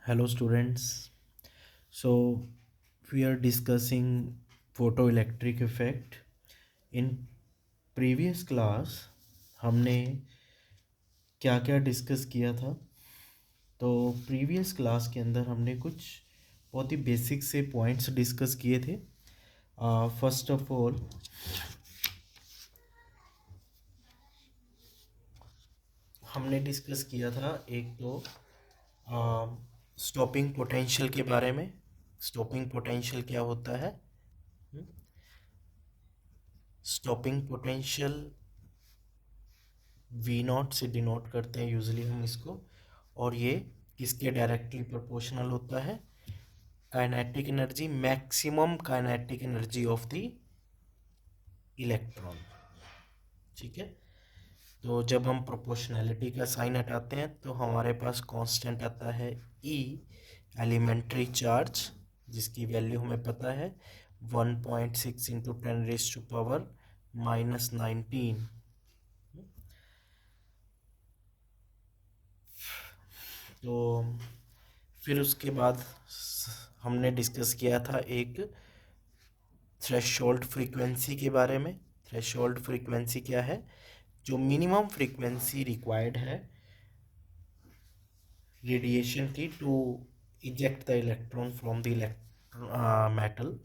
Hello students. So we are discussing photoelectric effect. In previous class हमने क्या क्या discuss किया था। तो प्रीवियस क्लास के अंदर हमने कुछ बहुत ही बेसिक से पॉइंट्स डिस्कस किए थे। फर्स्ट ऑफ ऑल हमने डिस्कस किया था एक तो स्टॉपिंग पोटेंशियल के बारे में। स्टॉपिंग पोटेंशियल क्या होता है? स्टॉपिंग पोटेंशियल वी नॉट से डिनोट करते हैं यूजली हम इसको, और ये किसके डायरेक्टली प्रोपोर्शनल होता है? Kinetic energy, maximum kinetic energy of the electron. ठीक है, तो जब हम प्रोपोर्शनैलिटी का साइन हटाते हैं तो हमारे पास कांस्टेंट आता है ई, एलिमेंट्री चार्ज, जिसकी वैल्यू हमें पता है 1.6 इंटू 10⁻⁻⁹। तो फिर उसके बाद हमने डिस्कस किया था एक थ्रेशोल्ड फ्रीक्वेंसी के बारे में। थ्रेशोल्ड फ्रीक्वेंसी क्या है? जो मिनिमम फ्रीक्वेंसी रिक्वायर्ड है रेडिएशन की to eject the electron from the metal.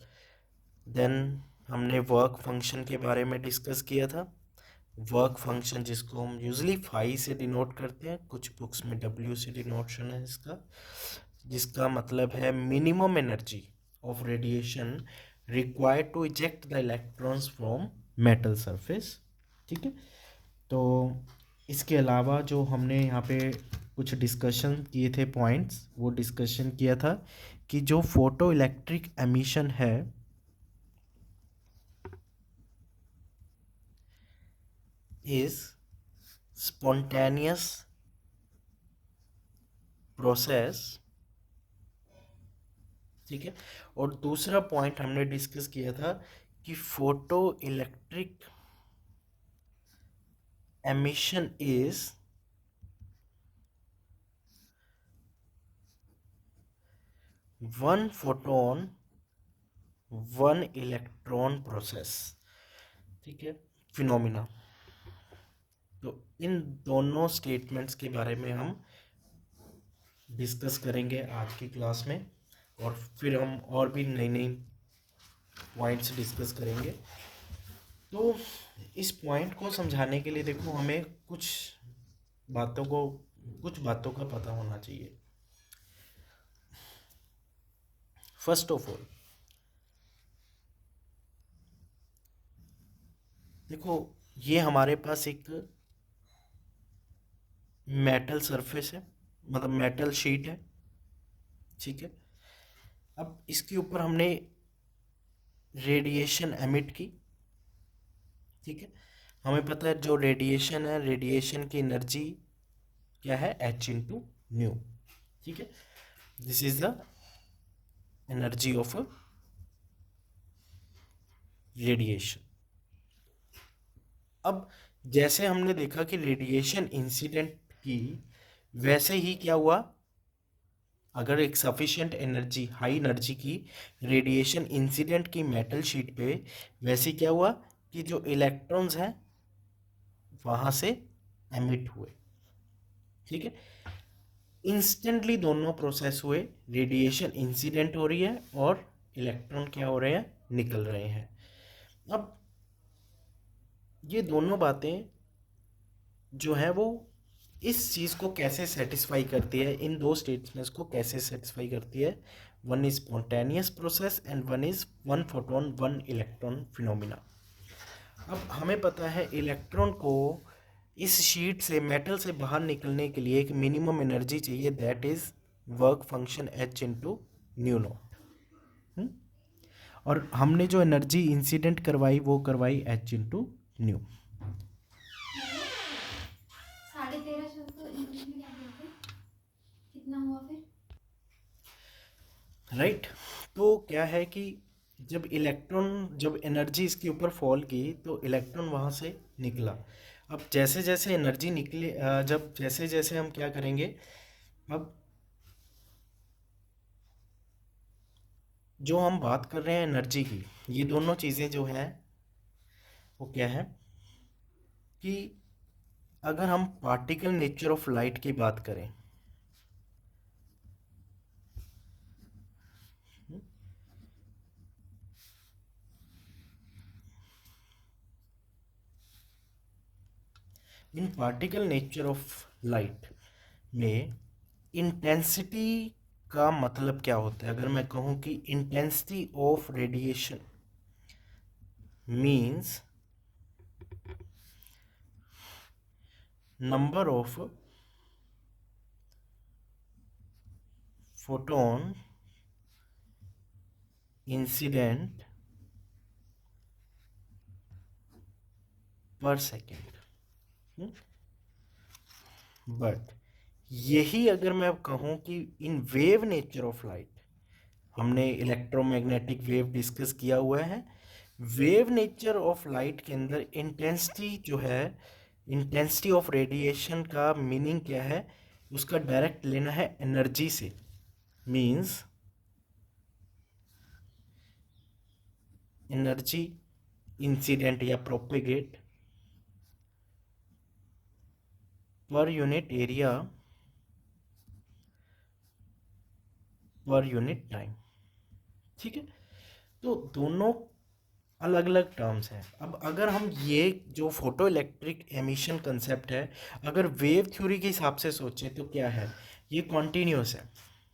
Then हमने वर्क फंक्शन के बारे में डिस्कस किया था। वर्क फंक्शन जिसको हम यूजली फाई से डिनोट करते हैं, कुछ बुक्स में डब्ल्यू से डिनोशन है इसका, जिसका मतलब है minimum energy of radiation required to eject the electrons from metal surface. ठीक है, तो इसके अलावा जो हमने यहाँ पे कुछ डिस्कशन किए थे पॉइंट्स, वो डिस्कशन किया था कि जो फोटो इलेक्ट्रिक एमिशन है इज स्पॉन्टेनियस प्रोसेस। ठीक है, और दूसरा पॉइंट हमने डिस्कस किया था कि photo electric emission is one photon one electron process. ठीक है, फिनोमिना। तो इन दोनों स्टेटमेंट्स के बारे में हम डिस्कस करेंगे आज की क्लास में, और फिर हम और भी नई नई पॉइंट्स डिस्कस करेंगे। तो इस पॉइंट को समझाने के लिए देखो हमें कुछ बातों का पता होना चाहिए। फर्स्ट ऑफ ऑल देखो, ये हमारे पास एक मेटल सरफेस है, मतलब मेटल शीट है। ठीक है, अब इसके ऊपर हमने रेडिएशन एमिट की। ठीक है, हमें पता है जो रेडिएशन है, रेडिएशन की एनर्जी क्या है? h into new. ठीक है, this is the energy of radiation. अब जैसे हमने देखा कि रेडिएशन इंसिडेंट की, वैसे ही क्या हुआ, अगर एक सफिशिएंट एनर्जी, हाई एनर्जी की रेडिएशन इंसिडेंट की मेटल शीट पे, वैसे क्या हुआ कि जो इलेक्ट्रॉन्स हैं वहां से एमिट हुए। ठीक है, इंस्टेंटली दोनों प्रोसेस हुए, रेडिएशन इंसिडेंट हो रही है और इलेक्ट्रॉन क्या हो रहे हैं? निकल रहे हैं। अब ये दोनों बातें जो है वो इस चीज़ को कैसे सेटिस्फाई करती है, इन दो स्टेटमेंट्स को कैसे सेटिस्फाई करती है? One is spontaneous process and one is one photon one electron phenomena. अब हमें पता है इलेक्ट्रॉन को इस शीट से, मेटल से बाहर निकलने के लिए एक मिनिमम एनर्जी चाहिए, that is work function h into new not. और हमने जो एनर्जी इंसिडेंट करवाई वो करवाई h इंटू न्यू। राइट, तो क्या है कि जब एनर्जी इसके ऊपर फॉल की तो इलेक्ट्रॉन वहाँ से निकला। अब जैसे जैसे एनर्जी निकले, जब जैसे जैसे हम क्या करेंगे, अब जो हम बात कर रहे हैं एनर्जी की, ये दोनों चीज़ें जो हैं वो क्या है कि अगर हम पार्टिकल नेचर ऑफ लाइट की बात करें, इन पार्टिकल नेचर ऑफ लाइट में इंटेंसिटी का मतलब क्या होता है? अगर मैं कहूँ कि intensity of radiation means number of photon incident per second. But यही अगर मैं कहूँ कि in wave nature of light, हमने इलेक्ट्रोमैग्नेटिक वेव डिस्कस किया हुआ है, वेव नेचर ऑफ लाइट के अंदर इंटेंसिटी जो है, इंटेंसिटी ऑफ रेडिएशन का मीनिंग क्या है, उसका डायरेक्ट लेना है एनर्जी से। मींस एनर्जी इंसिडेंट या propagate per unit area per unit time. ठीक है, तो दोनों अलग अलग टर्म्स हैं। अब अगर हम ये जो फोटो इलेक्ट्रिक एमिशन कंसेप्ट है, अगर वेव थ्योरी के हिसाब से सोचें तो क्या है, ये कॉन्टीन्यूस है।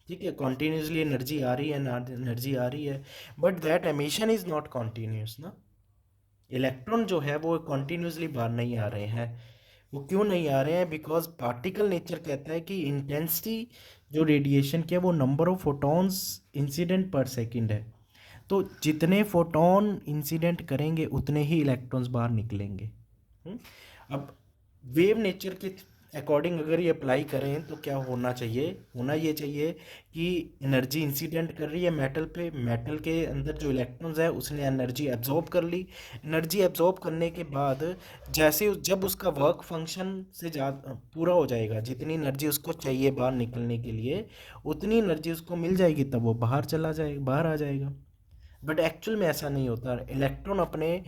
ठीक है, कॉन्टीन्यूसली एनर्जी आ रही है ना, एनर्जी आ रही है, but that emission is not continuous ना। इलेक्ट्रॉन जो है वो कॉन्टीन्यूसली बाहर नहीं आ रहे हैं। वो क्यों नहीं आ रहे हैं? बिकॉज पार्टिकल नेचर कहता है कि इंटेंसिटी जो रेडिएशन की है वो नंबर ऑफ फोटॉन्स इंसिडेंट पर सेकंड है। तो जितने फोटोन इंसिडेंट करेंगे उतने ही इलेक्ट्रॉन्स बाहर निकलेंगे। अब वेव नेचर के अकॉर्डिंग अगर ये अप्लाई करें तो क्या होना चाहिए? होना ये चाहिए कि एनर्जी इंसिडेंट कर रही है मेटल पे, मेटल के अंदर जो इलेक्ट्रॉन्स है उसने एनर्जी एब्जॉर्ब कर ली। एनर्जी एब्जॉर्ब करने के बाद जब उसका वर्क फंक्शन से ज़्यादा पूरा हो जाएगा, जितनी एनर्जी उसको चाहिए बाहर निकलने के लिए, उतनी एनर्जी उसको मिल जाएगी, तब वो बाहर चला जाएगा, बाहर आ जाएगा। बट एक्चुअल में ऐसा नहीं होता। इलेक्ट्रॉन अपने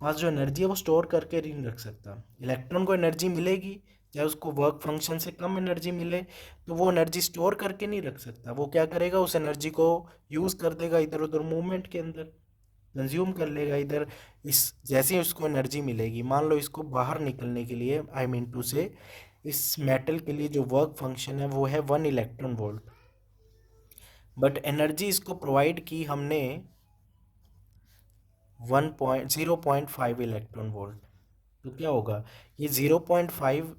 पास जो एनर्जी है वो स्टोर करके नहीं रख सकता। इलेक्ट्रॉन को एनर्जी मिलेगी, चाहे उसको वर्क फंक्शन से कम एनर्जी मिले, तो वो एनर्जी स्टोर करके नहीं रख सकता। वो क्या करेगा, उस एनर्जी को यूज़ कर देगा इधर उधर मूवमेंट के अंदर, कंज्यूम कर लेगा इधर। इस जैसे ही उसको एनर्जी मिलेगी, मान लो इसको बाहर निकलने के लिए, आई मीन टू से, इस मेटल के लिए जो वर्क फंक्शन है वो है 1 इलेक्ट्रॉन वोल्ट, बट एनर्जी इसको प्रोवाइड की हमने 0.5 इलेक्ट्रॉन वोल्ट। तो क्या होगा, ये 0.5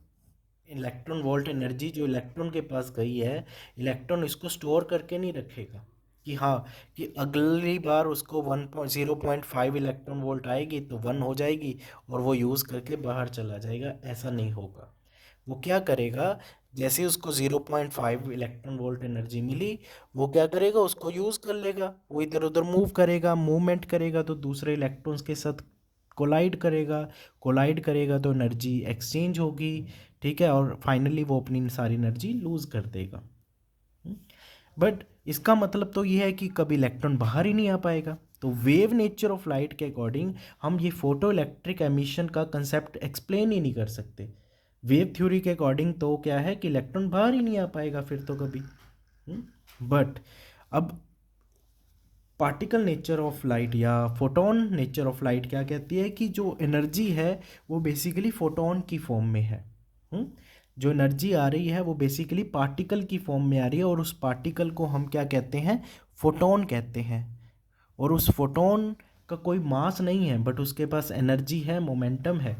इलेक्ट्रॉन वोल्ट एनर्जी जो इलेक्ट्रॉन के पास गई है, इलेक्ट्रॉन इसको स्टोर करके नहीं रखेगा कि हाँ, कि अगली बार उसको 0.5 इलेक्ट्रॉन वोल्ट आएगी तो 1 हो जाएगी और वो यूज़ करके बाहर चला जाएगा। ऐसा नहीं होगा। वो क्या करेगा, जैसे ही उसको 0.5 इलेक्ट्रॉन वोल्ट एनर्जी मिली, वो क्या करेगा, उसको यूज़ कर लेगा, वो इधर उधर मूव करेगा, मूवमेंट करेगा तो दूसरे इलेक्ट्रॉन्स के साथ कोलाइड करेगा। कोलाइड करेगा तो एनर्जी एक्सचेंज होगी। ठीक है, और फाइनली वो अपनी सारी एनर्जी लूज़ कर देगा। बट इसका मतलब तो ये है कि कभी इलेक्ट्रॉन बाहर ही नहीं आ पाएगा। तो वेव नेचर ऑफ लाइट के अकॉर्डिंग हम ये फोटो इलेक्ट्रिक एमिशन का कंसेप्ट एक्सप्लेन ही नहीं कर सकते। वेव थ्योरी के अकॉर्डिंग तो क्या है कि इलेक्ट्रॉन बाहर ही नहीं आ पाएगा फिर तो कभी। बट अब पार्टिकल नेचर ऑफ लाइट या फोटोन नेचर ऑफ लाइट क्या कहती है कि जो एनर्जी है वो बेसिकली फोटोन की फॉर्म में है। जो एनर्जी आ रही है वो बेसिकली पार्टिकल की फॉर्म में आ रही है, और उस पार्टिकल को हम क्या कहते हैं, फोटोन कहते हैं। और उस फोटोन का कोई मास नहीं है, बट उसके पास एनर्जी है, मोमेंटम है।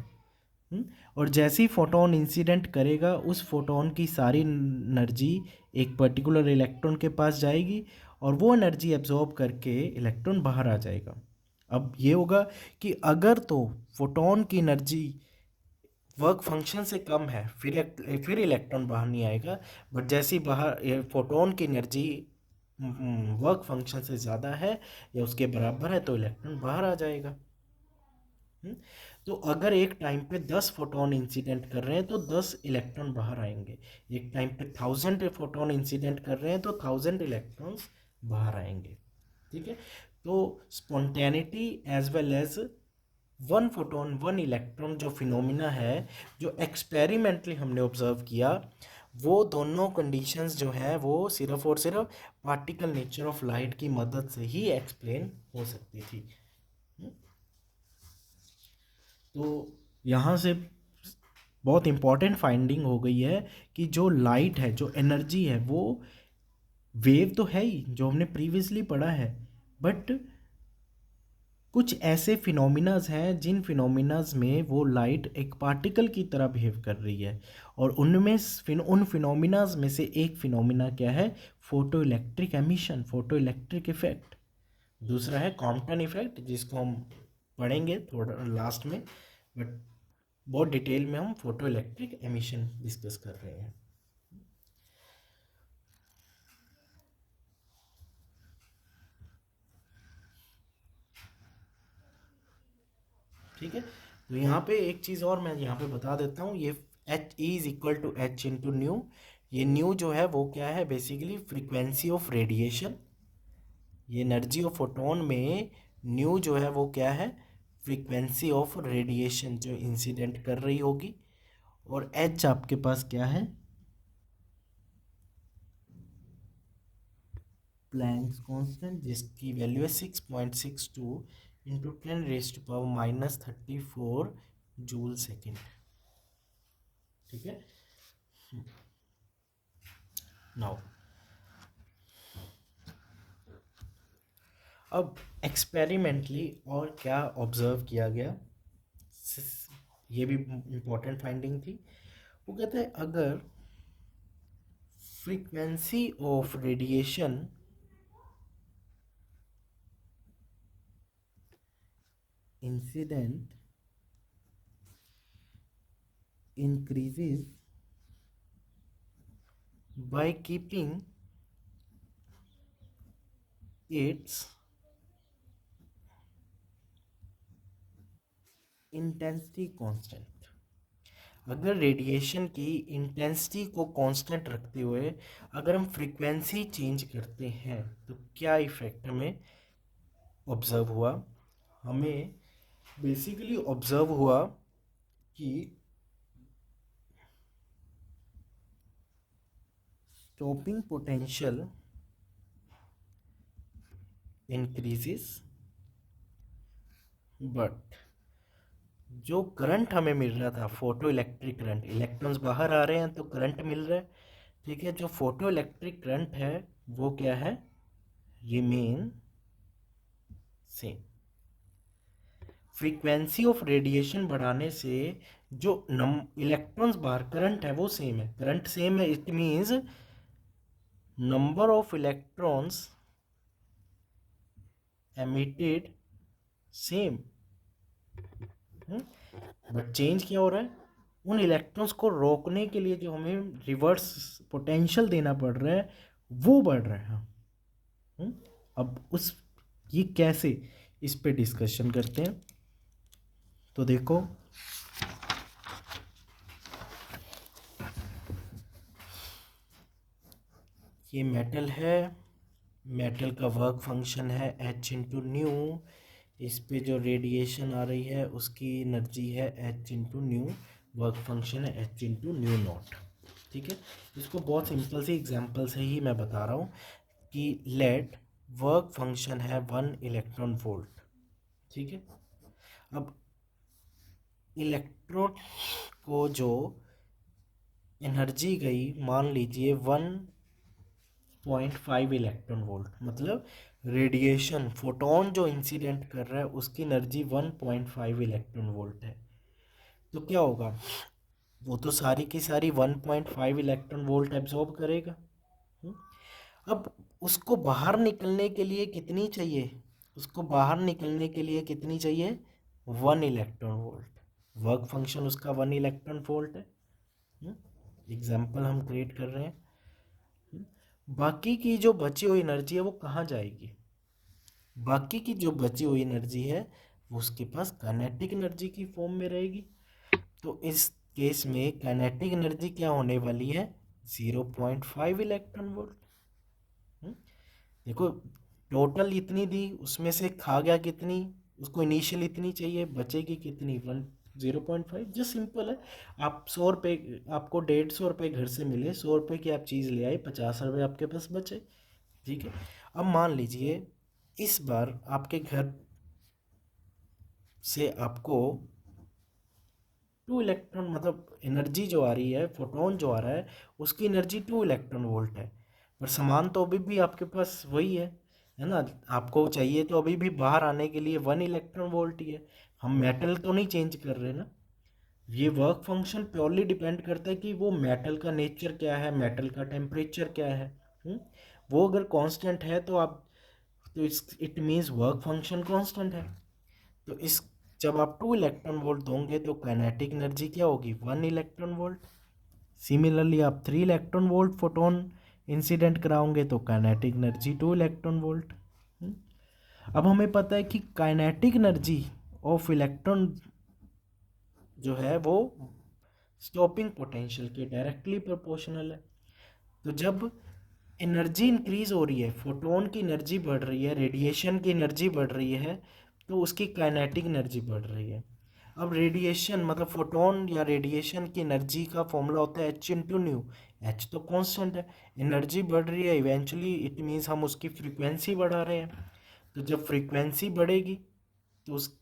और जैसे ही फोटोन इंसिडेंट करेगा, उस फोटोन की सारी एनर्जी एक पर्टिकुलर इलेक्ट्रॉन के पास जाएगी और वो एनर्जी एब्जॉर्ब करके इलेक्ट्रॉन बाहर आ जाएगा। अब ये होगा कि अगर तो फोटोन की एनर्जी वर्क फंक्शन से कम है, फिर इलेक्ट्रॉन बाहर नहीं आएगा। बट जैसे ही बाहर फोटोन की एनर्जी वर्क फंक्शन से ज़्यादा है या उसके बराबर है तो इलेक्ट्रॉन बाहर आ जाएगा। तो अगर एक टाइम पे 10 फोटोन इंसिडेंट कर रहे हैं तो 10 इलेक्ट्रॉन बाहर आएंगे। एक टाइम पे 1000 फोटोन इंसिडेंट कर रहे हैं तो 1000 इलेक्ट्रॉन्स बाहर आएंगे। ठीक है। तो spontaneity as well as one photon one electron जो फिनोमिना है, जो एक्सपेरिमेंटली हमने ऑब्जर्व किया, वो दोनों कंडीशंस जो है वो सिर्फ और सिर्फ पार्टिकल नेचर ऑफ लाइट की मदद से ही एक्सप्लेन हो सकती थी। तो यहाँ से बहुत इंपॉर्टेंट फाइंडिंग हो गई है कि जो लाइट है, जो एनर्जी है, वो वेव तो है ही जो हमने प्रीवियसली पढ़ा है, बट कुछ ऐसे फिनोमिनाज हैं जिन फिनोमिनाज में वो लाइट एक पार्टिकल की तरह बिहेव कर रही है, और उनमें उन फिनोमिनाज में से एक फिनोमिना क्या है? Photo electric emission, photo electric effect. दूसरा है कॉम्पटन इफेक्ट, जिसको हम पढ़ेंगे थोड़ा लास्ट में, बट बहुत डिटेल में हम फोटो इलेक्ट्रिक एमिशन डिस्कस कर रहे हैं। ठीक है। तो यहाँ पे एक चीज़ और मैं यहाँ पे बता देता हूँ, ये H is equal to H into nu. ये न्यू जो है वो क्या है? Basically frequency of radiation. ये एनर्जी ऑफ फोटोन में न्यू जो है वो क्या है? फ्रीक्वेंसी ऑफ रेडिएशन जो इंसिडेंट कर रही होगी। और एच आपके पास क्या है? प्लैंक्स कांस्टेंट, जिसकी वैल्यू है 6.62 इंटू 10⁻⁻34 जूल सेकेंड। ठीक है। नाउ अब एक्सपेरिमेंटली और क्या ऑब्जर्व किया गया, ये भी इम्पोर्टेंट फाइंडिंग थी। वो कहते हैं अगर frequency of radiation incident increases by keeping its intensity constant, अगर रेडिएशन की इंटेंसिटी को कांस्टेंट रखते हुए अगर हम फ्रीक्वेंसी चेंज करते हैं तो क्या इफेक्ट हमें ऑब्जर्व हुआ? हमें बेसिकली ऑब्जर्व हुआ कि स्टॉपिंग पोटेंशियल इंक्रीजेस, बट जो करंट हमें मिल रहा था, फोटो इलेक्ट्रिक करंट, इलेक्ट्रॉन्स बाहर आ रहे हैं तो करंट मिल रहा है। ठीक है। जो फोटो इलेक्ट्रिक करंट है वो क्या है? Remain same. Frequency of radiation बढ़ाने से जो इलेक्ट्रॉन्स बाहर, करंट है वो सेम है, करंट सेम है, it means number of electrons emitted same, but change क्या हो रहा है? उन इलेक्ट्रॉन्स को रोकने के लिए जो हमें रिवर्स पोटेंशियल देना पड़ रहा है वो बढ़ रहा है। अब उस ये कैसे, इस पे डिस्कशन करते हैं। तो देखो, ये मेटल है, मेटल का वर्क फंक्शन है एच इंटू न्यू, इस पे जो रेडिएशन आ रही है उसकी एनर्जी है H into new, work function है एच इंटू न्यू नॉट। ठीक है। इसको बहुत सिंपल सी एग्जांपल से ही मैं बता रहा हूँ कि लेट वर्क फंक्शन है 1 इलेक्ट्रॉन वोल्ट। ठीक है। अब इलेक्ट्रॉन को जो एनर्जी गई, मान लीजिए 1.5 इलेक्ट्रॉन वोल्ट, मतलब रेडिएशन फोटोन जो इंसिडेंट कर रहा है उसकी एनर्जी 1.5 इलेक्ट्रॉन वोल्ट है। तो क्या होगा? वो तो सारी की सारी 1.5 इलेक्ट्रॉन वोल्ट एब्जॉर्ब करेगा। हम्म? अब उसको बाहर निकलने के लिए कितनी चाहिए? उसको बाहर निकलने के लिए कितनी चाहिए? 1 इलेक्ट्रॉन वोल्ट। वर्क फंक्शन उसका 1 इलेक्ट्रॉन वोल्ट है। एग्जाम्पल हम क्रिएट कर रहे हैं। बाकी की जो बची हुई एनर्जी है वो कहाँ जाएगी? बाकी की जो बची हुई एनर्जी है वो उसके पास काइनेटिक एनर्जी की फॉर्म में रहेगी। तो इस केस में काइनेटिक एनर्जी क्या होने वाली है? 0.5 इलेक्ट्रॉन वोल्ट। देखो, टोटल इतनी दी, उसमें से खा गया कितनी, उसको इनिशियल इतनी चाहिए, बचेगी कितनी, 0.5। जो सिंपल है। आप 100 रुपये, आपको 150 रुपये घर से मिले, 100 रुपये की आप चीज़ ले आए, 50 रुपये आपके पास बचे। ठीक है। अब मान लीजिए इस बार आपके घर से आपको 2 इलेक्ट्रॉन, मतलब एनर्जी जो आ रही है, फोटोन जो आ रहा है, उसकी एनर्जी 2 इलेक्ट्रॉन वोल्ट है। पर सामान तो अभी भी आपके पास वही है ना। आपको चाहिए तो अभी भी बाहर आने के लिए 1 इलेक्ट्रॉन वोल्ट ही है। हम मेटल तो नहीं चेंज कर रहे ना। ये वर्क फंक्शन प्योरली डिपेंड करता है कि वो मेटल का नेचर क्या है, मेटल का टेम्परेचर क्या है। हुँ? वो अगर कांस्टेंट है तो आप, तो it means work function constant है। तो इस, जब आप 2 इलेक्ट्रॉन वोल्ट दोगे तो काइनेटिक एनर्जी क्या होगी, 1 इलेक्ट्रॉन वोल्ट। सिमिलरली आप 3 इलेक्ट्रॉन वोल्ट फोटोन इंसिडेंट कराओगे तो काइनेटिक एनर्जी 2 इलेक्ट्रॉन वोल्ट। अब हमें पता है कि काइनेटिक एनर्जी ऑफ इलेक्ट्रॉन जो है वो स्टॉपिंग पोटेंशियल के डायरेक्टली प्रोपोर्शनल है। तो जब एनर्जी इंक्रीज हो रही है, फोटोन की एनर्जी बढ़ रही है, रेडिएशन की एनर्जी बढ़ रही है, तो उसकी काइनेटिक एनर्जी बढ़ रही है। अब रेडिएशन मतलब फोटोन या रेडिएशन की एनर्जी का फॉर्मूला होता है H × न्यू। एच तो कांस्टेंट है, एनर्जी बढ़ रही है, इवेंचुअली इट मीन्स हम उसकी फ्रीक्वेंसी बढ़ा रहे हैं। तो जब फ्रीक्वेंसी बढ़ेगी तो उस,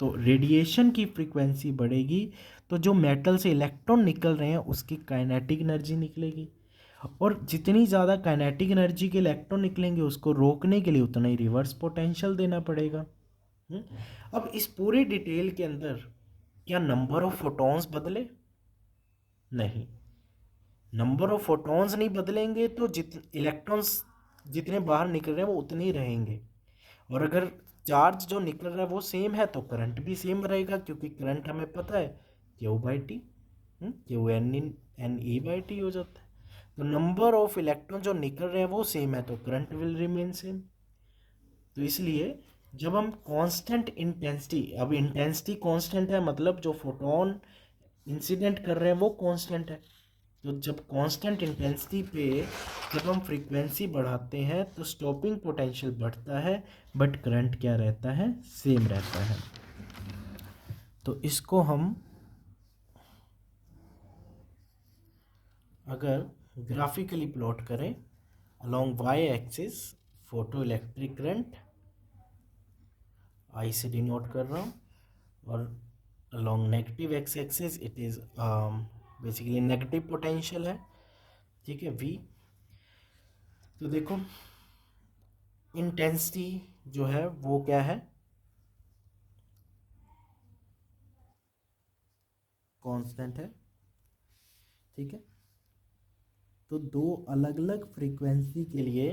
तो रेडिएशन की फ्रीक्वेंसी बढ़ेगी, तो जो मेटल से इलेक्ट्रॉन निकल रहे हैं उसकी काइनेटिक एनर्जी निकलेगी। और जितनी ज़्यादा काइनेटिक एनर्जी के इलेक्ट्रॉन निकलेंगे उसको रोकने के लिए उतना ही रिवर्स पोटेंशियल देना पड़ेगा। हम्म? अब इस पूरे डिटेल के अंदर क्या नंबर ऑफ फोटॉन्स बदले? नहीं, नंबर ऑफ फोटॉन्स नहीं बदलेंगे तो इलेक्ट्रॉन्स जितने बाहर निकल रहे हैं वो उतने ही रहेंगे। और अगर चार्ज जो निकल रहा है वो सेम है तो करंट भी सेम रहेगा, क्योंकि करंट हमें पता है Q/T, Q(N)E/T हो जाता है। तो नंबर ऑफ इलेक्ट्रॉन जो निकल रहे हैं वो सेम है तो करंट विल रिमेन सेम। तो इसलिए जब हम कांस्टेंट इंटेंसिटी, अब इंटेंसिटी कांस्टेंट है मतलब जो फोटोन इंसिडेंट कर रहे हैं वो कांस्टेंट है। तो जब कांस्टेंट इंटेंसिटी पे जब हम फ्रीक्वेंसी बढ़ाते हैं तो स्टॉपिंग पोटेंशियल बढ़ता है, बट करंट क्या रहता है, सेम रहता है। तो इसको हम अगर ग्राफिकली प्लॉट करें along Y axis, photo electric current I से डिनोट कर रहा हूँ, और along negative X axis it is basically negative potential है। ठीक है, वी। तो देखो इंटेंसिटी जो है वो क्या है, कांस्टेंट है। ठीक है। तो दो अलग अलग फ्रीक्वेंसी के लिए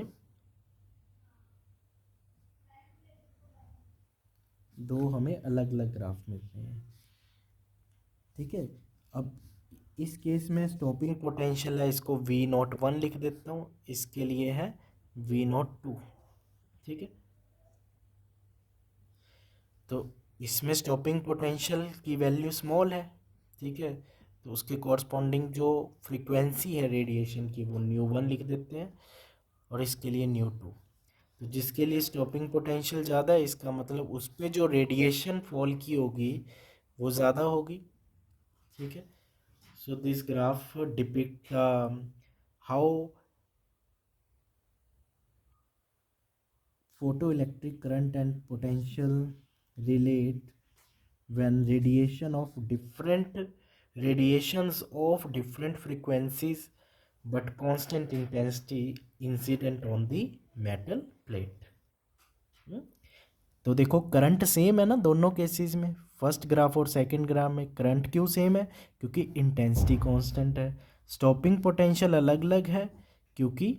दो हमें अलग अलग ग्राफ मिलते हैं। ठीक है। अब इस केस में स्टॉपिंग पोटेंशियल है, इसको V01 लिख देता हूँ, इसके लिए है V02। ठीक है। तो इसमें स्टॉपिंग पोटेंशियल की वैल्यू स्मॉल है। ठीक है। तो उसके कॉरस्पॉन्डिंग जो फ्रीक्वेंसी है रेडिएशन की वो 𝜇1 लिख देते हैं, और इसके लिए 𝜇2। तो जिसके लिए स्टॉपिंग पोटेंशियल ज़्यादा है इसका मतलब उस पर जो रेडिएशन फॉल की होगी वो ज़्यादा होगी। ठीक है। So this graph depict how photoelectric current and potential relate when radiations of different frequencies but constant intensity incident on the metal plate। तो देखो करंट सेम है ना दोनों केसेस में, फर्स्ट ग्राफ और सेकंड ग्राफ में करंट क्यों same है, क्योंकि इंटेंसिटी कांस्टेंट है। स्टॉपिंग पोटेंशियल अलग अलग है क्योंकि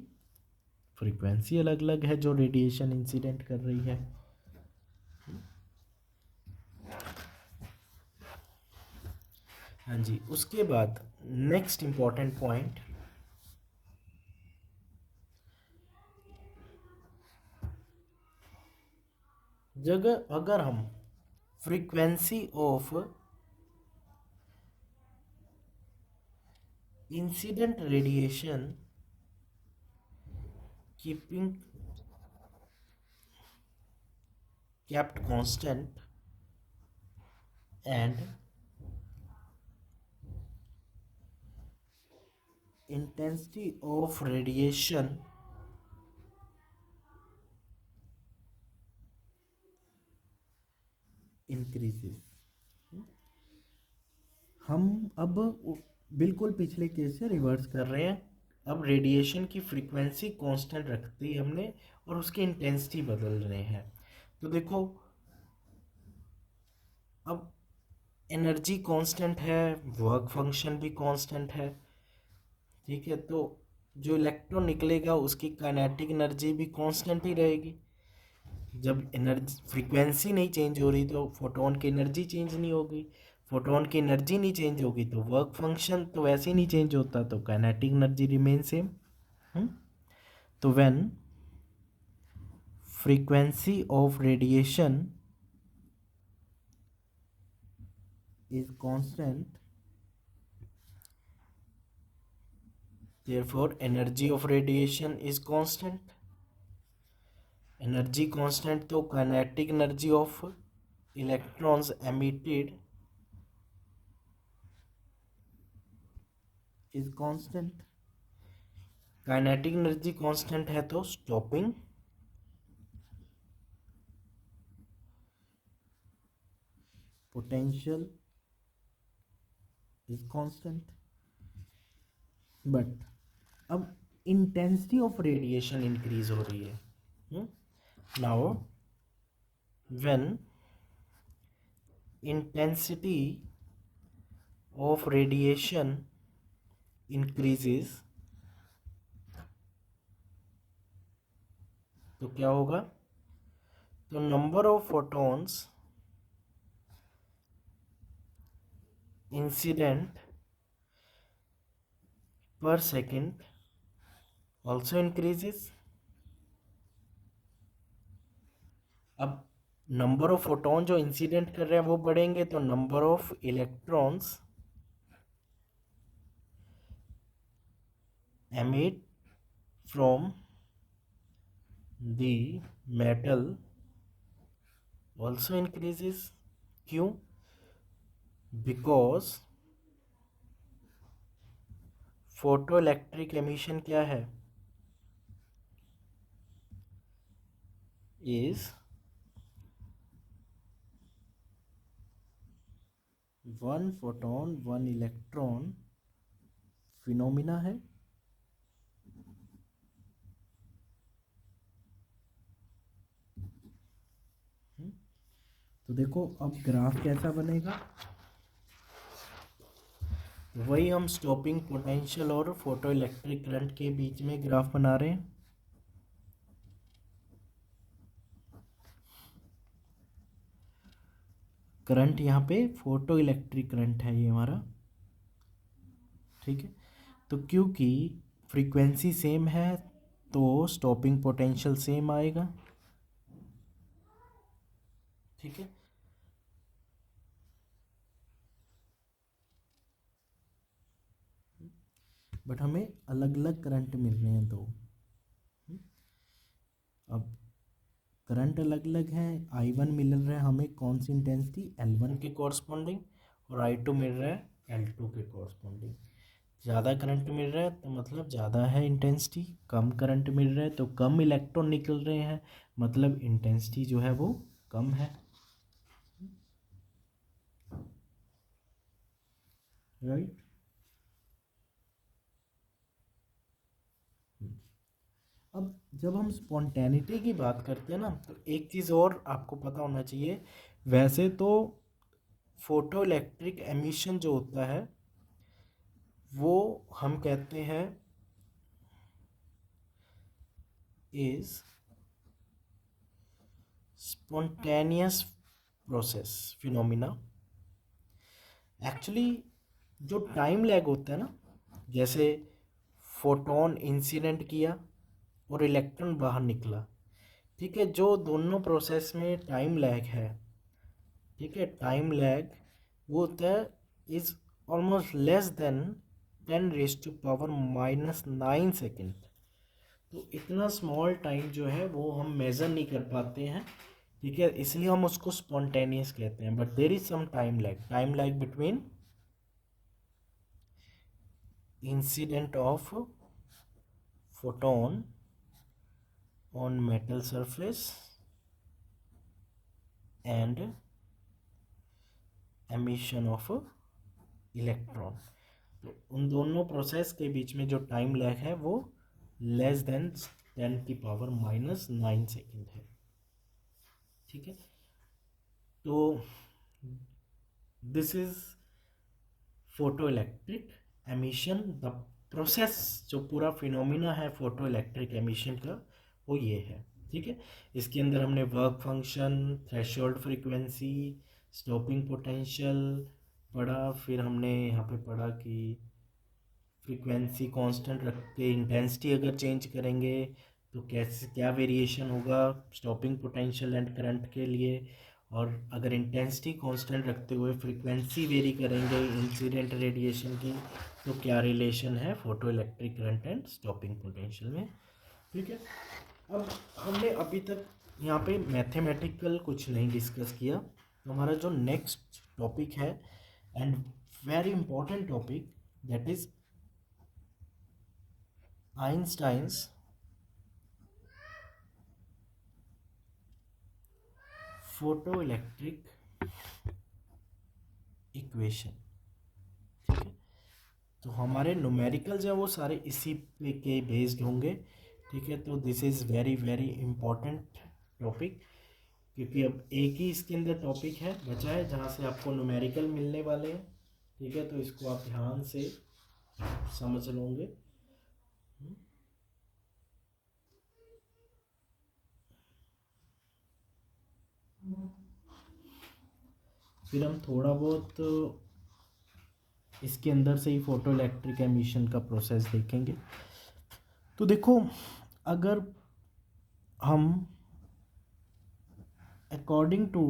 फ्रीक्वेंसी अलग अलग है जो रेडिएशन इंसिडेंट कर रही है। हाँ जी, उसके बाद नेक्स्ट इम्पॉर्टेंट पॉइंट, जगह अगर हम frequency of incident radiation keeping kept constant and intensity of radiation increases. हम अब बिल्कुल पिछले केस से रिवर्स कर रहे हैं. अब रेडिएशन की फ्रीक्वेंसी कांस्टेंट रख दी हमने और उसकी इंटेंसिटी बदल रहे हैं. तो देखो अब एनर्जी कांस्टेंट है, वर्क फंक्शन भी कांस्टेंट है. ठीक है, तो जो इलेक्ट्रॉन निकलेगा उसकी काइनेटिक एनर्जी भी कांस्टेंट ही रहेगी. जब एनर्जी फ्रीक्वेंसी नहीं चेंज हो रही तो फोटोन की एनर्जी चेंज नहीं होगी. फोटोन की एनर्जी नहीं चेंज होगी तो वर्क फंक्शन तो वैसे ही नहीं चेंज होता, तो काइनेटिक एनर्जी रिमेन सेम. तो when frequency of radiation is constant, therefore energy of radiation is constant. Energy constant तो kinetic energy of electrons emitted is constant. Kinetic energy constant है तो stopping potential is constant. But अब intensity of radiation increase हो रही है. Now when intensity of radiation increases तो क्या होगा? तो number of photons incident per second also increases. अब नंबर ऑफ फोटोन जो इंसिडेंट कर रहे हैं वो बढ़ेंगे तो number of electrons emit from the metal also increases. क्यों? बिकॉज फोटो इलेक्ट्रिक एमिशन क्या है? Is one photon one electron phenomena है. तो देखो अब ग्राफ कैसा बनेगा, वही हम स्टॉपिंग पोटेंशियल और फोटो इलेक्ट्रिक करंट के बीच में ग्राफ बना रहे हैं. करंट यहाँ पे फोटो इलेक्ट्रिक करंट है ये हमारा. ठीक है, तो क्योंकि फ्रीक्वेंसी सेम है तो स्टॉपिंग पोटेंशियल सेम आएगा. ठीक है, बट हमें अलग अलग करंट मिल रहे हैं दो. अब करंट अलग अलग है. I1 मिल रहा है हमें कौन सी इंटेंसिटी? L1 के कॉरस्पॉन्डिंग. और I2 मिल रहा है L2 के कॉरस्पॉन्डिंग. ज़्यादा करंट मिल रहा है तो मतलब ज़्यादा है इंटेंसिटी. कम करंट मिल रहा है तो कम इलेक्ट्रॉन निकल रहे हैं, मतलब इंटेंसिटी जो है वो कम है. राइट. अब जब हम स्पॉन्टेनिटी की बात करते हैं ना तो एक चीज़ और आपको पता होना चाहिए. वैसे तो फोटो इलेक्ट्रिक एमिशन जो होता है वो हम कहते हैं is spontaneous process phenomena. Actually जो टाइम लैग होता है ना, जैसे फोटोन इंसिडेंट किया और इलेक्ट्रॉन बाहर निकला. ठीक है, जो दोनों प्रोसेस में टाइम लैग है, ठीक है, टाइम लैग वो होता है is almost less than 10⁻⁻⁹ second. तो इतना स्मॉल टाइम जो है वो हम मेज़र नहीं कर पाते हैं. ठीक है, इसलिए हम उसको स्पॉन्टेनियस कहते हैं, but there is some time lag between incident of photon on metal surface and emission of electron. तो उन दोनों प्रोसेस के बीच में जो टाइम लैग है वो लेस देन 10⁻⁹ सेकेंड है। ठीक है, तो this is photo electric emission. The process, जो पूरा फिनोमिना है फोटो इलेक्ट्रिक एमिशन का, वो ये है। ठीक है, इसके अंदर हमने work function, threshold frequency, stopping potential पढ़ा, फिर हमने यहाँ पे पढ़ा कि फ्रीक्वेंसी कांस्टेंट रख के इंटेंसिटी अगर चेंज करेंगे तो कैसे क्या वेरिएशन होगा स्टॉपिंग पोटेंशियल एंड करंट के लिए, और अगर इंटेंसिटी कांस्टेंट रखते हुए फ्रीक्वेंसी वेरी करेंगे इंसिडेंट रेडिएशन की तो क्या रिलेशन है photo electric current and stopping potential में। ठीक है, अब हमने अभी तक यहाँ पे मैथमेटिकल कुछ नहीं डिस्कस किया, तो हमारा जो नेक्स्ट टॉपिक है and very important topic, that is Einstein's photo electric equation. ठीक है, तो हमारे न्यूमेरिकल्स हैं वो सारे इसी पे के बेस्ड होंगे। ठीक है, तो this is very very important topic, क्योंकि अब एक ही इसके अंदर टॉपिक है बचा है जहाँ से आपको न्यूमेरिकल मिलने वाले हैं। ठीक है, तो इसको आप ध्यान से समझ लोगे। फिर हम थोड़ा बहुत इसके अंदर से ही फोटो इलेक्ट्रिक एमिशन का प्रोसेस देखेंगे। तो देखो, अगर हम according to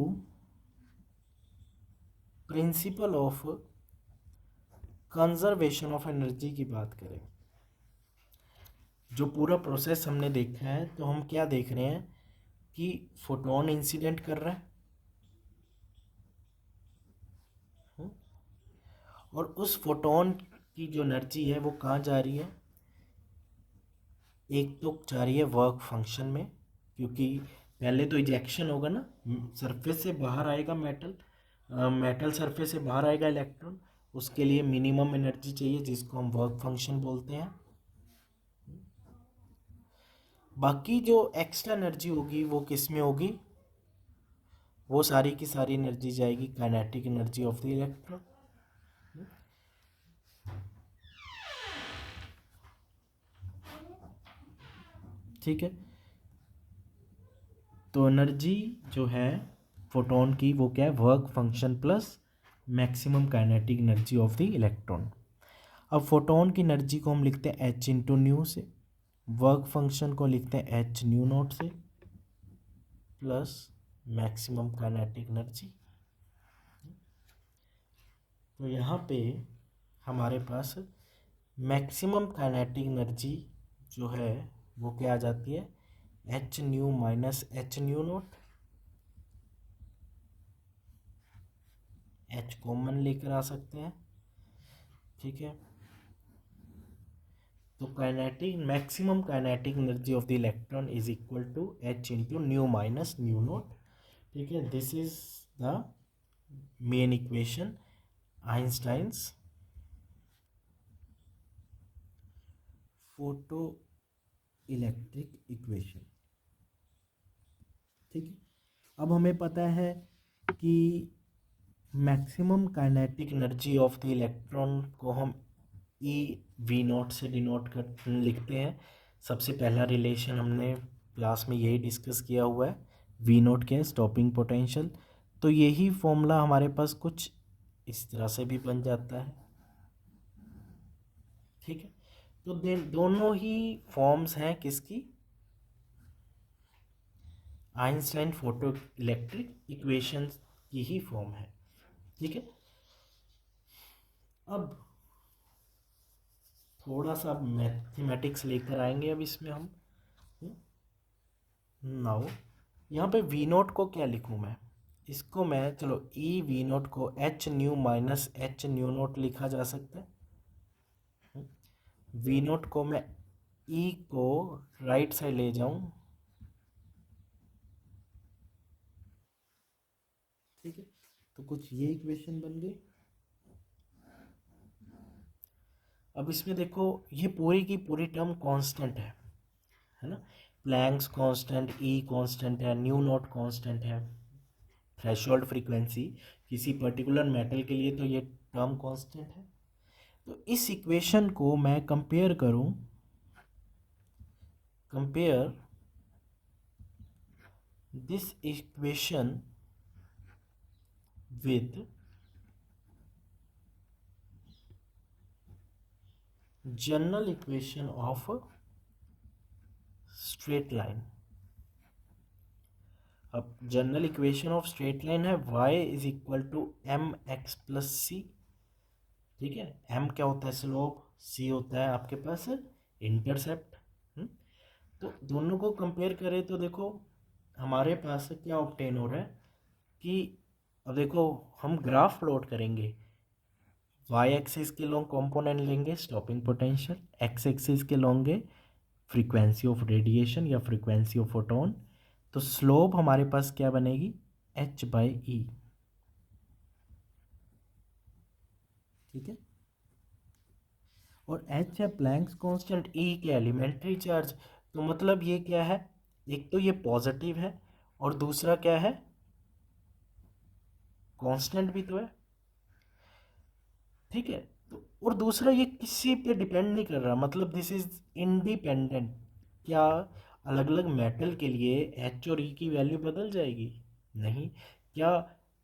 principle of conservation of energy की बात करें, जो पूरा प्रोसेस हमने देखा है, तो हम क्या देख रहे हैं कि फोटोन इंसिडेंट कर रहा है, और उस फोटोन की जो एनर्जी है वो कहाँ जा रही है, एक तो जा रही है वर्क फंक्शन में, क्योंकि पहले तो इजेक्शन होगा ना, सरफेस से बाहर आएगा मेटल सरफेस से बाहर आएगा इलेक्ट्रॉन, उसके लिए मिनिमम एनर्जी चाहिए जिसको हम वर्क फंक्शन बोलते हैं। बाकी जो एक्स्ट्रा एनर्जी होगी वो किस में होगी, वो सारी की सारी एनर्जी जाएगी kinetic energy of the electron. ठीक है, तो एनर्जी जो है फोटोन की वो क्या है, work function plus maximum kinetic energy of the electron. अब फोटोन की एनर्जी को हम लिखते हैं एच इंटू न्यू से, वर्क फंक्शन को लिखते हैं एच न्यू नॉट से, प्लस मैक्सिमम काइनेटिक एनर्जी। तो यहाँ पे हमारे पास मैक्सिमम काइनेटिक एनर्जी जो है वो क्या आ जाती है, H nu minus H nu naught, H common लेकर आ सकते हैं। ठीक है, तो kinetic maximum kinetic energy of the electron is equal to H into nu minus nu naught. ठीक है, this is the main equation, Einstein's photo electric equation. ठीक है, अब हमें पता है कि maximum kinetic energy of the electron को हम ई वी नॉट से डिनोट कर लिखते हैं। सबसे पहला रिलेशन हमने क्लास में यही डिस्कस किया हुआ है, वी नॉट क्या है, स्टॉपिंग पोटेंशियल। तो यही फॉर्मूला हमारे पास कुछ इस तरह से भी बन जाता है। ठीक है, तो दोनों ही फॉर्म्स हैं किसकी, आइंस्टाइन फोटो इलेक्ट्रिक इक्वेशन की ही फॉर्म है। ठीक है, अब थोड़ा सा मैथमेटिक्स लेकर आएंगे अब इसमें हम। नाउ यहाँ पे वी नोट को क्या लिखूँ मैं, इसको मैं, चलो ई वी नोट को H nu minus H new note लिखा जा सकता है। वी नोट को मैं ई को राइट साइड ले जाऊं, ठीक है, तो कुछ ये इक्वेशन बन गई। अब इसमें देखो ये पूरी की पूरी टर्म कांस्टेंट है ना, प्लैंक्स कांस्टेंट, ई कांस्टेंट है, न्यू नॉट कांस्टेंट है, थ्रेशोल्ड फ्रीक्वेंसी किसी पर्टिकुलर मेटल के लिए तो ये टर्म कांस्टेंट है। तो इस इक्वेशन को मैं कंपेयर करूं, compare this equation with general equation of straight line. अब general equation of straight line है y is equal to m x plus c, ठीक है, m क्या होता है स्लोप, c होता है आपके पास इंटरसेप्ट। तो दोनों को कंपेयर करें तो देखो हमारे पास क्या ऑब्टेन हो रहा है कि, अब देखो हम ग्राफ प्लॉट करेंगे, y एक्सिस के लॉन्ग कंपोनेंट लेंगे स्टॉपिंग पोटेंशियल, x एक्सिस के लॉन्ग है फ्रीक्वेंसी ऑफ रेडिएशन या फ्रीक्वेंसी ऑफ फोटोन, तो स्लोप हमारे पास क्या बनेगी h बाई ई, ठीक है, और h है प्लैंक्स कांस्टेंट, e के एलिमेंट्री चार्ज, तो मतलब ये क्या है, एक तो ये पॉजिटिव है और दूसरा क्या है कांस्टेंट भी तो है, ठीक है, तो और दूसरा ये किसी पे डिपेंड नहीं कर रहा, मतलब दिस इज इंडिपेंडेंट। क्या अलग अलग मेटल के लिए एच और ई की वैल्यू बदल जाएगी, नहीं। क्या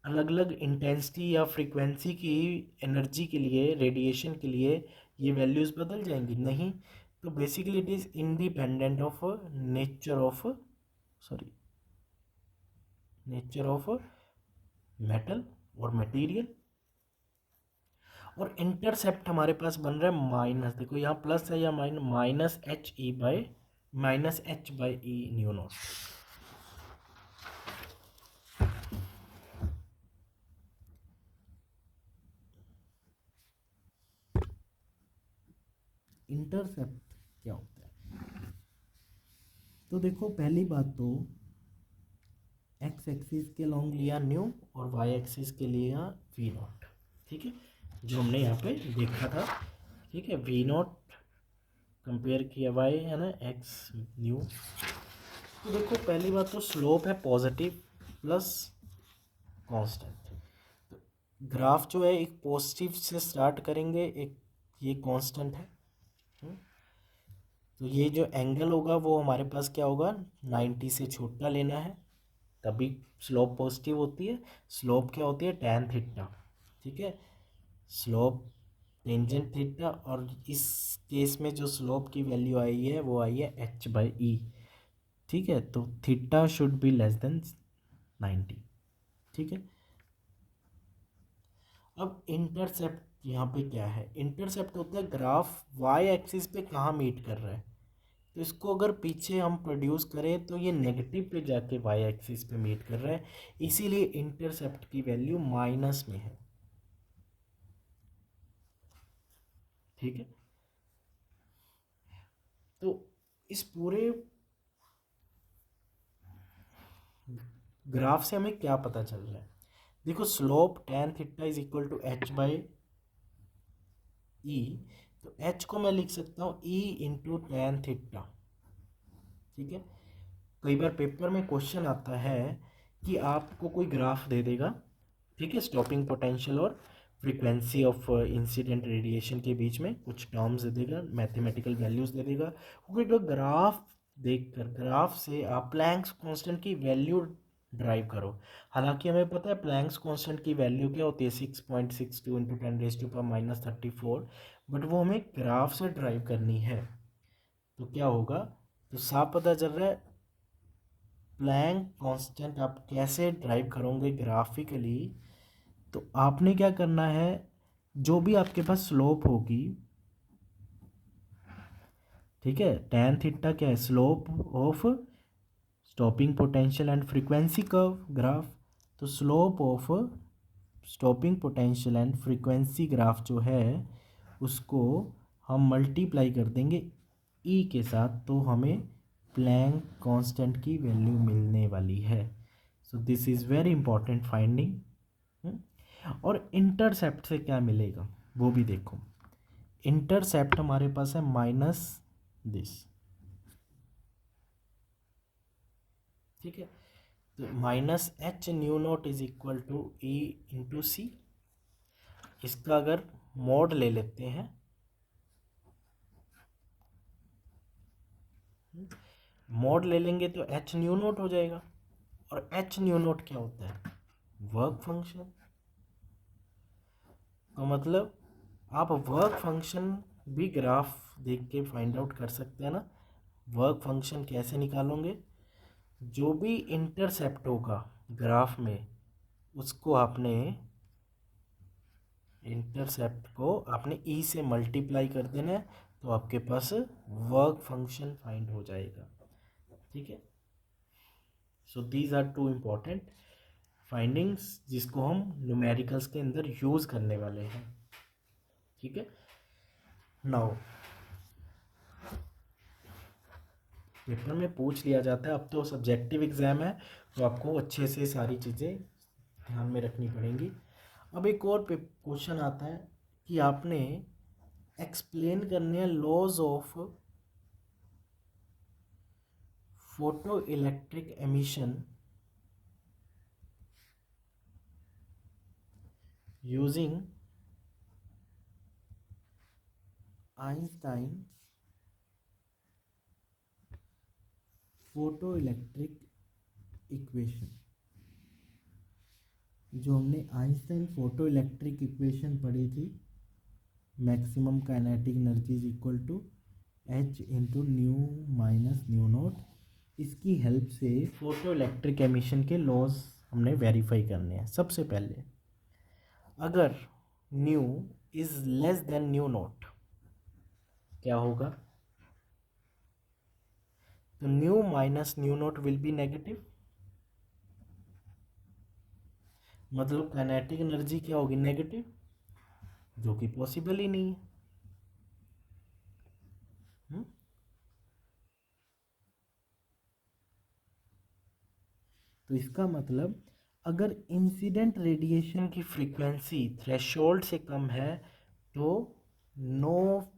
अलग अलग इंटेंसिटी या फ्रीक्वेंसी की एनर्जी के लिए, रेडिएशन के लिए ये वैल्यूज बदल जाएंगी, नहीं। तो basically it is independent of nature of, sorry, nature of metal और मटेरियल। और इंटरसेप्ट हमारे पास बन रहा है माइनस, देखो यहाँ प्लस है या minus H E by, minus H by E new not. Intercept क्या होता है, तो देखो पहली बात तो एक्स एक्सिस के लॉन्ग लिया न्यू और वाई एक्सिस के लिया वी नॉट, ठीक है, जो हमने यहाँ पे देखा था, ठीक है, वी नॉट कंपेयर किया वाई है ना एक्स न्यू। तो देखो पहली बात तो स्लोप है पॉजिटिव प्लस कांस्टेंट, ग्राफ जो है एक पॉजिटिव से स्टार्ट करेंगे, एक ये कांस्टेंट है, हम्म, तो ये जो एंगल होगा वो हमारे पास क्या होगा 90 से छोटा लेना है, तभी स्लोप पॉजिटिव होती है। स्लोप क्या होती है tan थीटा, ठीक है, स्लोप टेंजेंट थीटा, और इस केस में जो स्लोप की वैल्यू आई है वो आई है h बाई ई, ठीक है, तो theta should be less than 90, ठीक है। अब इंटरसेप्ट यहाँ पे क्या है, इंटरसेप्ट होता है ग्राफ वाई एक्सिस पे कहाँ मीट कर रहा है, तो इसको अगर पीछे हम प्रोड्यूस करें तो ये नेगेटिव पे जाके वाई एक्सिस पे मीट कर रहा है, इसीलिए इंटरसेप्ट की वैल्यू माइनस में है, ठीक है। तो इस पूरे ग्राफ से हमें क्या पता चल रहा है, देखो slope tan theta is equal to h by e, तो एच को मैं लिख सकता हूँ ई इंटू टैन थीटा, ठीक है। कई बार पेपर में क्वेश्चन आता है कि आपको कोई ग्राफ दे देगा, ठीक है, स्टॉपिंग पोटेंशियल और फ्रीक्वेंसी ऑफ इंसिडेंट रेडिएशन के बीच में कुछ टर्म्स दे देगा, मैथमेटिकल वैल्यूज दे देगा, क्योंकि तो ग्राफ देखकर ग्राफ से आप प्लैंक्स कांस्टेंट की वैल्यू ड्राइव करो। हालांकि हमें पता है प्लैंक्स कांस्टेंट की वैल्यू क्या होती है 6.62 इंटू 10⁻⁻34, बट वो हमें ग्राफ से ड्राइव करनी है, तो क्या होगा, तो साफ पता चल रहा है प्लैंक कांस्टेंट आप कैसे ड्राइव करोगे ग्राफिकली, तो आपने क्या करना है, जो भी आपके पास स्लोप होगी, ठीक है, tan थीटा क्या है slope of stopping potential and frequency curve graph. तो slope of stopping potential and frequency graph जो है उसको हम मल्टीप्लाई कर देंगे ई के साथ, तो हमें प्लैंक कांस्टेंट की वैल्यू मिलने वाली है। So this is very important finding. और इंटरसेप्ट से क्या मिलेगा वो भी देखो। इंटरसेप्ट हमारे पास है माइनस दिस, ठीक है। तो minus H nu naught is equal to e into c. इसका अगर मॉड ले लेते हैं, मॉड ले लेंगे तो एच न्यू नॉट हो जाएगा। और एच न्यू नॉट क्या होता है? Work function. तो मतलब आप वर्क फंक्शन भी ग्राफ देख के फाइंड आउट कर सकते हैं ना। वर्क फंक्शन कैसे निकालोगे? जो भी इंटरसेप्ट होगा ग्राफ में उसको आपने इंटरसेप्ट को आपने ई से मल्टीप्लाई कर देना है, तो आपके पास वर्क फंक्शन फाइंड हो जाएगा, ठीक है। So these are two important findings जिसको हम न्यूमेरिकल्स के अंदर यूज करने वाले हैं, ठीक है। नाउ पेपर में पूछ लिया जाता है, अब तो सब्जेक्टिव एग्जाम है तो आपको अच्छे से सारी चीज़ें ध्यान में रखनी पड़ेंगी। अब एक और क्वेश्चन आता है कि आपने एक्सप्लेन करने हैं laws of photo electric emission using Einstein photo electric equation. जो हमने आइंस्टाइन फोटो इलेक्ट्रिक इक्वेशन पढ़ी थी, maximum kinetic energy is equal to H into nu minus nu naught, इसकी हेल्प से फोटो इलेक्ट्रिक एमिशन के laws हमने verify करने हैं। सबसे पहले अगर nu is less than nu naught क्या होगा? तो nu minus nu naught will be negative, मतलब काइनेटिक एनर्जी क्या होगी? नेगेटिव, जो कि पॉसिबल ही नहीं है। तो इसका मतलब अगर इंसिडेंट रेडिएशन की फ्रीक्वेंसी थ्रेशोल्ड से कम है तो नो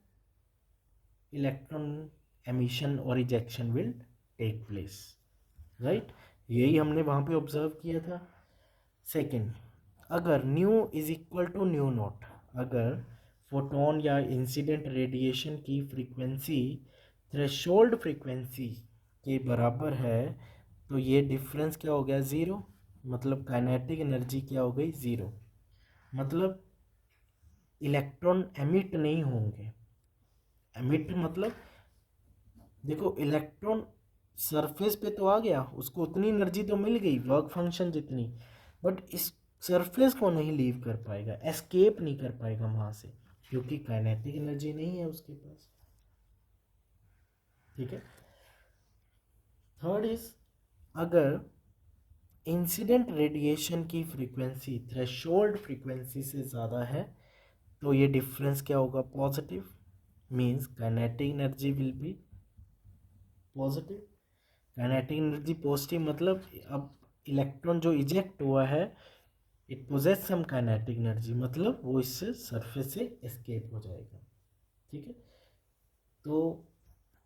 इलेक्ट्रॉन एमिशन और ejection will take place, right. यही हमने वहाँ पे ऑब्जर्व किया था। सेकंड, अगर nu is equal to nu naught, अगर फोटोन या इंसिडेंट रेडिएशन की फ्रीक्वेंसी थ्रेशोल्ड फ्रीक्वेंसी के बराबर है तो ये डिफरेंस क्या हो गया? ज़ीरो। मतलब काइनेटिक एनर्जी क्या हो गई? ज़ीरो। मतलब इलेक्ट्रॉन एमिट नहीं होंगे। एमिट मतलब देखो, इलेक्ट्रॉन सरफेस पे तो आ गया, उसको उतनी एनर्जी तो मिल गई वर्क फंक्शन जितनी, बट इस सरफेस को नहीं लीव कर पाएगा, एस्केप नहीं कर पाएगा वहाँ से, क्योंकि काइनेटिक एनर्जी नहीं है उसके पास, ठीक है। थर्ड इज, अगर इंसिडेंट रेडिएशन की फ्रीक्वेंसी थ्रेशोल्ड फ्रीक्वेंसी से ज़्यादा है तो ये डिफरेंस क्या होगा? Positive. Means kinetic energy will be positive. Kinetic energy positive मतलब अब इलेक्ट्रॉन जो इजेक्ट हुआ है it possess some kinetic energy, मतलब वो इससे सरफेस से एस्केप हो जाएगा, ठीक है। तो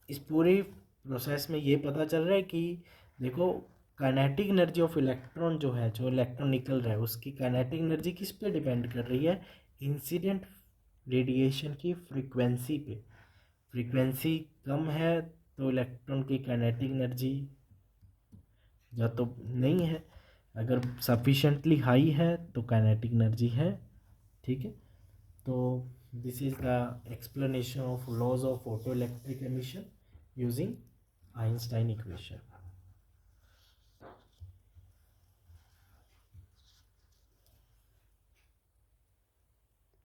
इस पूरी प्रोसेस में ये पता चल रहा है कि देखो, काइनेटिक एनर्जी ऑफ इलेक्ट्रॉन जो है, जो इलेक्ट्रॉन निकल रहा है उसकी काइनेटिक एनर्जी किस पे डिपेंड कर रही है? इंसिडेंट रेडिएशन की फ्रीक्वेंसी पे। फ्रीक्वेंसी कम है तो इलेक्ट्रॉन की काइनेटिक एनर्जी या तो नहीं है, अगर सफिशेंटली हाई है तो काइनेटिक एनर्जी है, ठीक है। तो this is the explanation of laws of photo electric emission using Einstein equation.